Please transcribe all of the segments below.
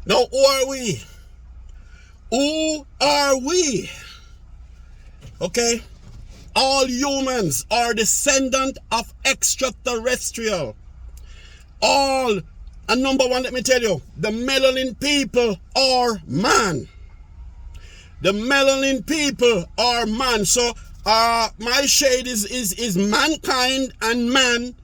Now, who are we? Who are we? Okay? All humans are descendant of extraterrestrial. All, and number one, let me tell you, the melanin people are man. The melanin people are man. So my shade is mankind and man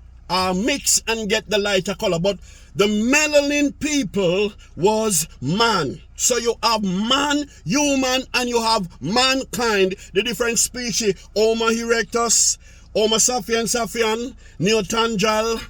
mix and get the lighter color. But the melanin people was man. So you have man, human, and you have mankind, the different species. Homo erectus, Homo sapien, Neanderthal,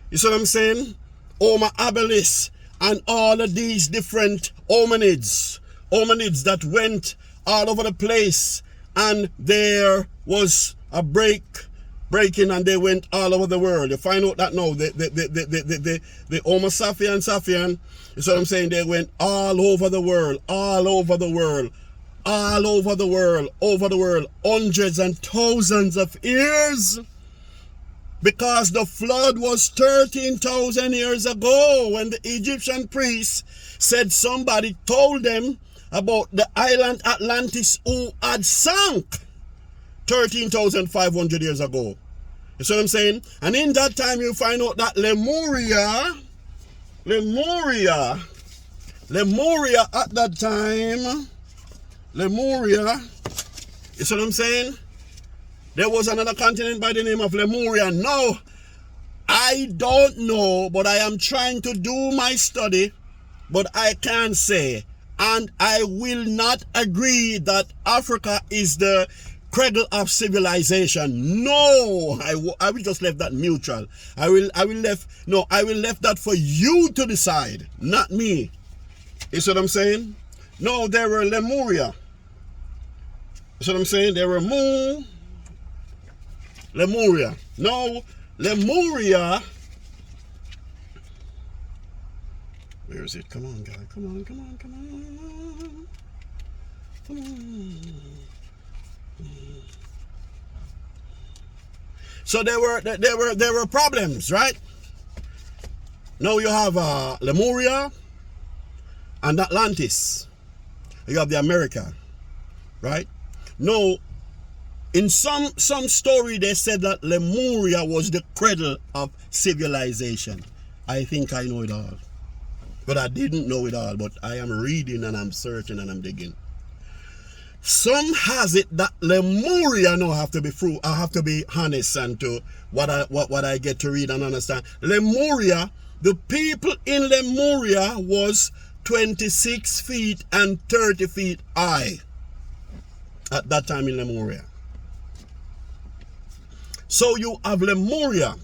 you see what I'm saying? Homo habilis, and all of these different hominids that went all over the place, and there was a breaking, and they went all over the world. You find out that now the Homo sapien, you see what I'm saying? They went all over the world, hundreds and thousands of years. Because the flood was 13,000 years ago, when the Egyptian priests said somebody told them about the island Atlantis who had sunk 13,500 years ago. You see what I'm saying? And in that time you find out that Lemuria at that time, you see what I'm saying? There was another continent by the name of Lemuria. Now, I don't know, but I am trying to do my study, but I can't say, and I will not agree that Africa is the cradle of civilization. No, I will just leave that neutral. I will left that for you to decide, not me. You see what I'm saying? No, there were Lemuria. You see what I'm saying? There were Lemuria. No, Lemuria. Where is it? Come on, guy. Come on. So there were problems, right? Now you have Lemuria and Atlantis. You have the America, right? Now, in some story, they said that Lemuria was the cradle of civilization. I think I know it all. But I didn't know it all. But I am reading and I'm searching and I'm digging. Some has it that Lemuria now have to be true. I have to be honest and to what I get to read and understand. Lemuria, the people in Lemuria was 26 feet and 30 feet high at that time in Lemuria. So you have Lemuria,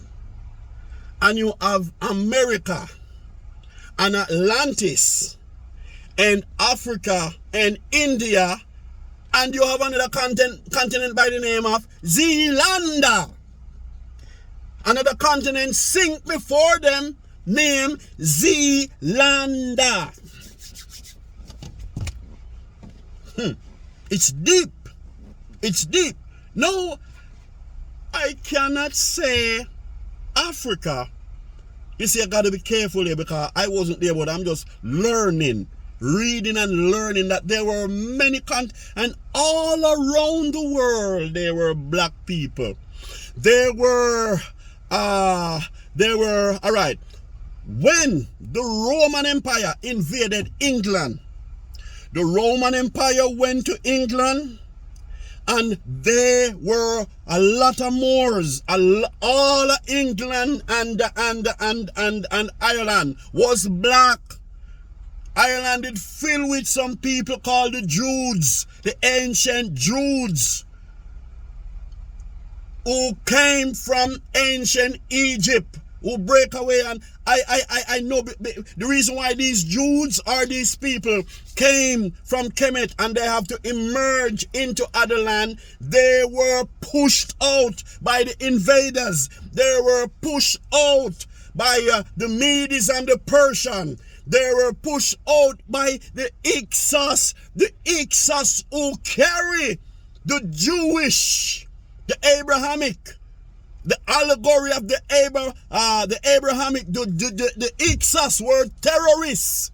and you have America, and Atlantis, and Africa, and India, and you have another continent by the name of Zealand. Another continent sink before them, named Zealand. It's deep. It's deep. No, I cannot say Africa. You see, I got to be careful here because I wasn't there, but I'm just learning, reading and learning that there were many and all around the world there were black people. There were, all right, when the Roman Empire invaded England, the Roman Empire went to England, and there were a lot of Moors. All of England and Ireland was black. Ireland is filled with some people called the Druids, the ancient Druids, who came from ancient Egypt, who break away. And I know the reason why these Jews or these people came from Kemet and they have to emerge into other land. They were pushed out by the invaders. They were pushed out by the Medes and the Persian. They were pushed out by the Ixos who carry the Jewish, the Abrahamic, the allegory of the Abrahamic, the Ixos were terrorists.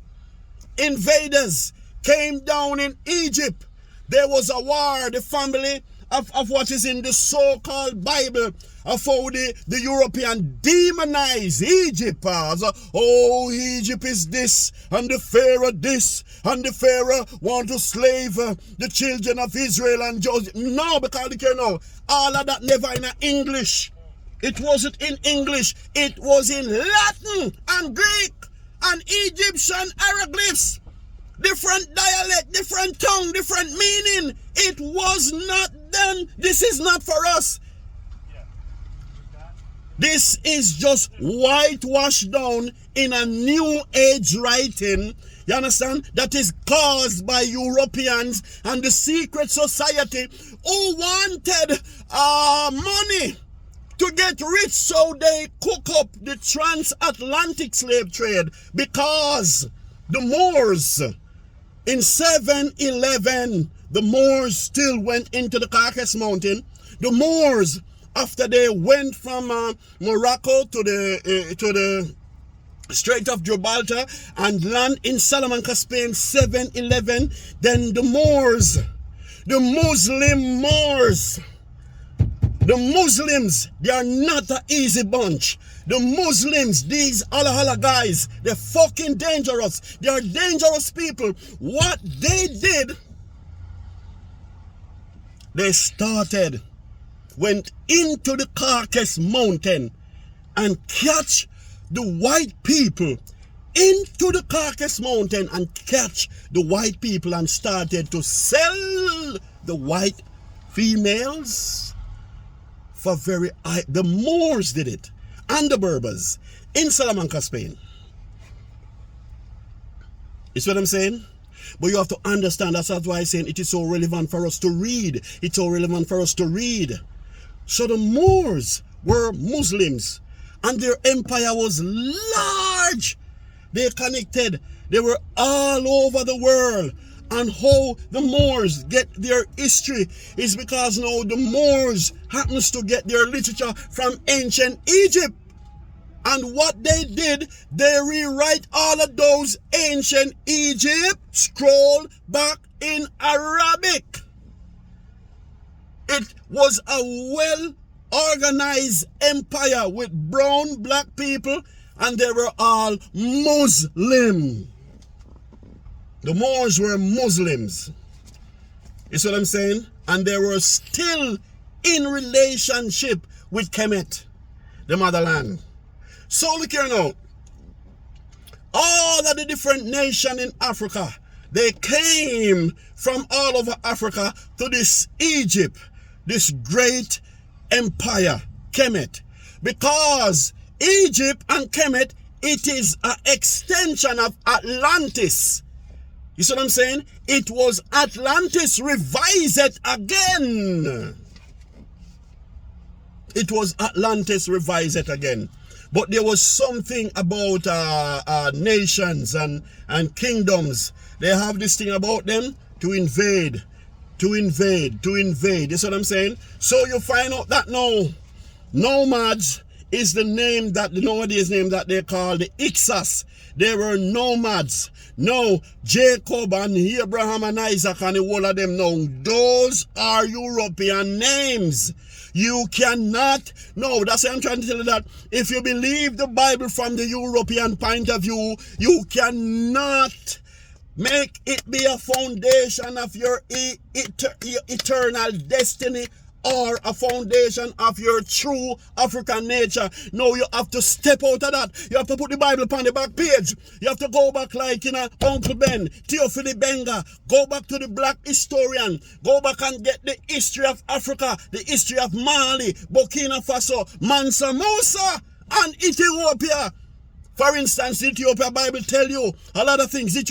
invaders came down in Egypt, there was a war. The family of what is in the so-called Bible, of how the European demonize Egypt as, oh, Egypt is this, and the Pharaoh this, and the Pharaoh want to slave the children of Israel and Joseph. No, because you know, all of that never in English. It wasn't in English. It was in Latin and Greek and Egyptian hieroglyphs. Different dialect, different tongue, different meaning. It was not done. This is not for us. This is just whitewashed down in a new age writing. You understand? That is caused by Europeans and the secret society who wanted money to get rich, so they cook up the transatlantic slave trade, because the Moors in 711, the Moors still went into the Caucasus Mountain. The Moors, after they went from Morocco to the Strait of Gibraltar and land in Salamanca, Spain, 711, then the Moors, the Muslim Moors, the Muslims, they are not an easy bunch. The Muslims, these Allah guys, they're fucking dangerous. They are dangerous people. What they did, they went into the Caucasus Mountain and catch the white people into the Caucasus Mountain and catch the white people and started to sell the white females for very high. The Moors did it, and the Berbers in Salamanca, Spain. You see what I'm saying? But you have to understand, that's why I'm saying it is so relevant for us to read. It's so relevant for us to read. So the Moors were Muslims, and their empire was large. They connected. They were all over the world. And how the Moors get their history is because now the Moors happens to get their literature from ancient Egypt. And what they did, they rewrite all of those ancient Egypt scroll back in Arabic. It was a well-organized empire with brown, black people, and they were all Muslim. The Moors were Muslims. You see what I'm saying? And they were still in relationship with Kemet, the motherland. So look here now. All of the different nations in Africa, they came from all over Africa to this Egypt, this great empire, Kemet. Because Egypt and Kemet, it is an extension of Atlantis. You see what I'm saying? It was Atlantis revised again. It was Atlantis revised again. But there was something about nations and kingdoms. They have this thing about them to invade. You see what I'm saying? So you find out that now, nomads is the name that, the nowadays name that they call the Ixas. They were nomads. Now, Jacob and Abraham and Isaac and the whole of them now, those are European names. You cannot, no, that's why I'm trying to tell you that if you believe the Bible from the European point of view, you cannot make it be a foundation of your eternal destiny or a foundation of your true African nature. No, you have to step out of that. You have to put the Bible on the back page. You have to go back like, Uncle Ben, Theophile Benga. Go back to the black historian. Go back and get the history of Africa, the history of Mali, Burkina Faso, Mansa Musa, and Ethiopia. For instance, the Ethiopian Bible tell you a lot of things. The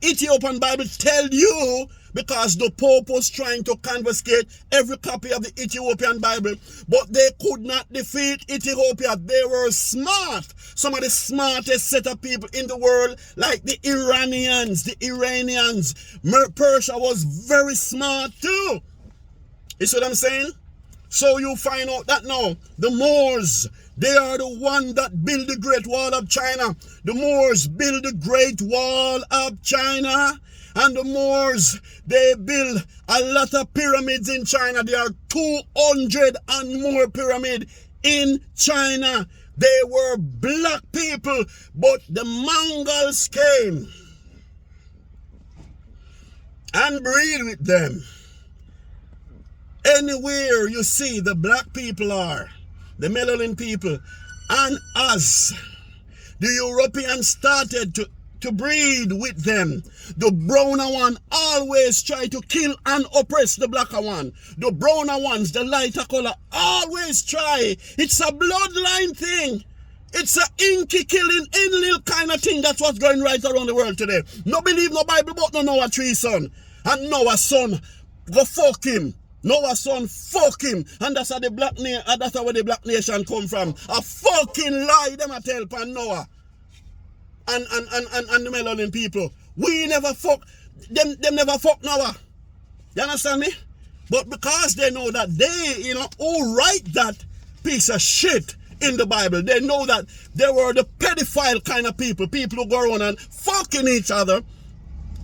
Ethiopian Bible tell you, because the Pope was trying to confiscate every copy of the Ethiopian Bible, but they could not defeat Ethiopia. They were smart. Some of the smartest set of people in the world, like the Iranians. Persia was very smart too. You see what I'm saying? So you find out that now, the Moors, they are the one that build the Great Wall of China. The Moors build the Great Wall of China. And the Moors, they build a lot of pyramids in China. There are 200 and more pyramids in China. They were black people, but the Mongols came and breed with them. Anywhere you see the black people are, the melanin people, and as the Europeans started to breed with them, the browner one always try to kill and oppress the blacker one. The browner ones, the lighter color, always try. It's a bloodline thing. It's a inky killing, in-little kind of thing. That's what's going right around the world today. No believe no Bible, but no Noah tree son. And Noah's son, go fuck him. Noah's son, fuck him. And that's how that's where the black nation come from. A fucking lie them a tell upon Noah. And the melanin people. We never fuck, them never fuck Noah. You understand me? But because they know that they, who write that piece of shit in the Bible, they know that they were the pedophile kind of people who go around and fucking each other.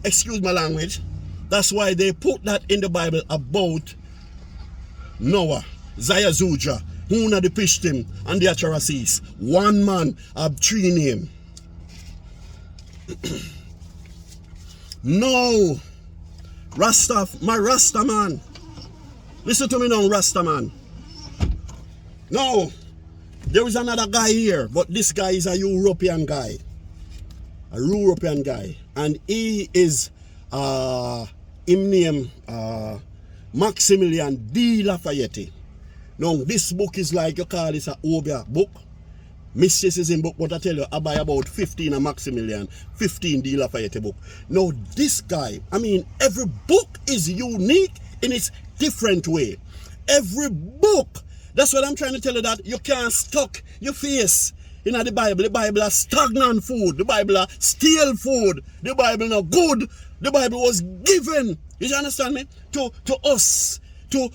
Excuse my language. That's why they put that in the Bible about Noah, Zayazuja, Huna the Pishtim, and the Acharasis. One man of three names. No, my Rasta man. Listen to me now, Rasta man. No, there is another guy here, but this guy is a European guy. A European guy. And he is, him name, Maximilian de Lafayette. Now, this book is like, you call this a Obia book. Mysticism book, but I tell you, I buy about 15 a Maximilian, 15 de Lafayette book. Now, this guy, every book is unique in its different way. Every book, that's what I'm trying to tell you, that you can't stuck your face in the Bible. The Bible is stagnant food. The Bible is stale food. The Bible not good. The Bible was given, you understand me, to us, to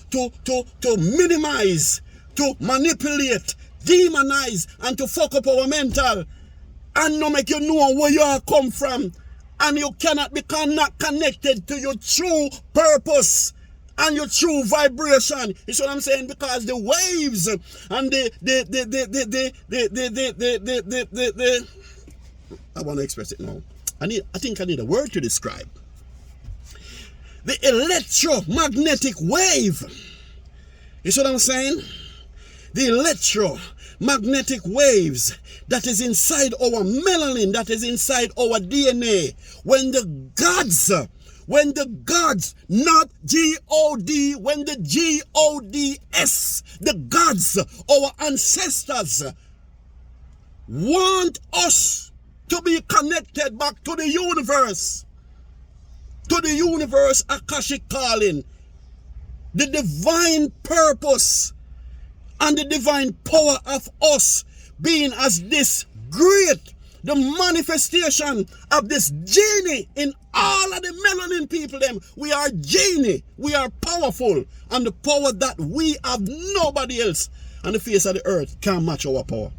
minimize, to manipulate, demonize, and to fuck up our mental, and not make you know where you are come from, and you cannot become not connected to your true purpose and your true vibration. You see what I'm saying? Because the waves and I want to express it now. I think I need a word to describe the electromagnetic wave. You see what I'm saying? The electromagnetic waves that is inside our melanin, that is inside our DNA. When the gods, not G-O-D, when the G-O-D-S, the gods, our ancestors, want us to be connected back to the universe Akashic calling, the divine purpose, and the divine power of us being as this great, the manifestation of this genie in all of the melanin people them. We are genie, we are powerful, and the power that we have, nobody else on the face of the earth can match our power.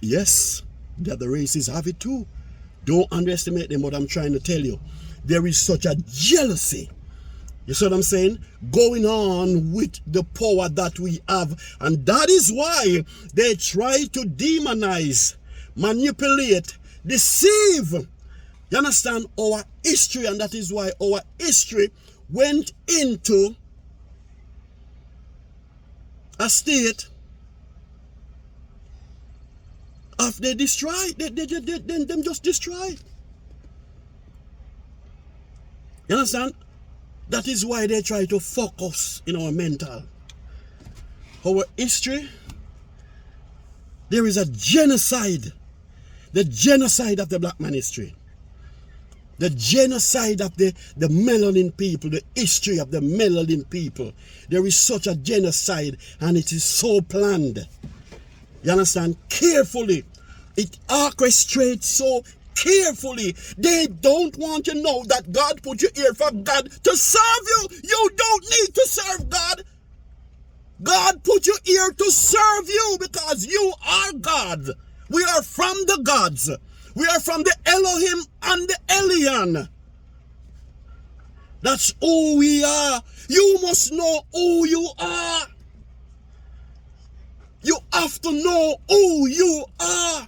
Yes, the other races have it too. Don't underestimate them, what I'm trying to tell you. There is such a jealousy, you see what I'm saying, going on with the power that we have. And that is why they try to demonize, manipulate, deceive, you understand, our history. And that is why our history went into a state of they destroy, them just destroy. You understand? That is why they try to fuck us in our mental. Our history, there is a genocide. The genocide of the black man history. The genocide of the melanin people, the history of the melanin people. There is such a genocide, and it is so planned. You understand? Carefully. It orchestrates so carefully. They don't want you to know that God put you here for God to serve you. You don't need to serve God. God put you here to serve you because you are God. We are from the gods. We are from the Elohim and the Elion. That's who we are. You must know who you are. You have to know who you are.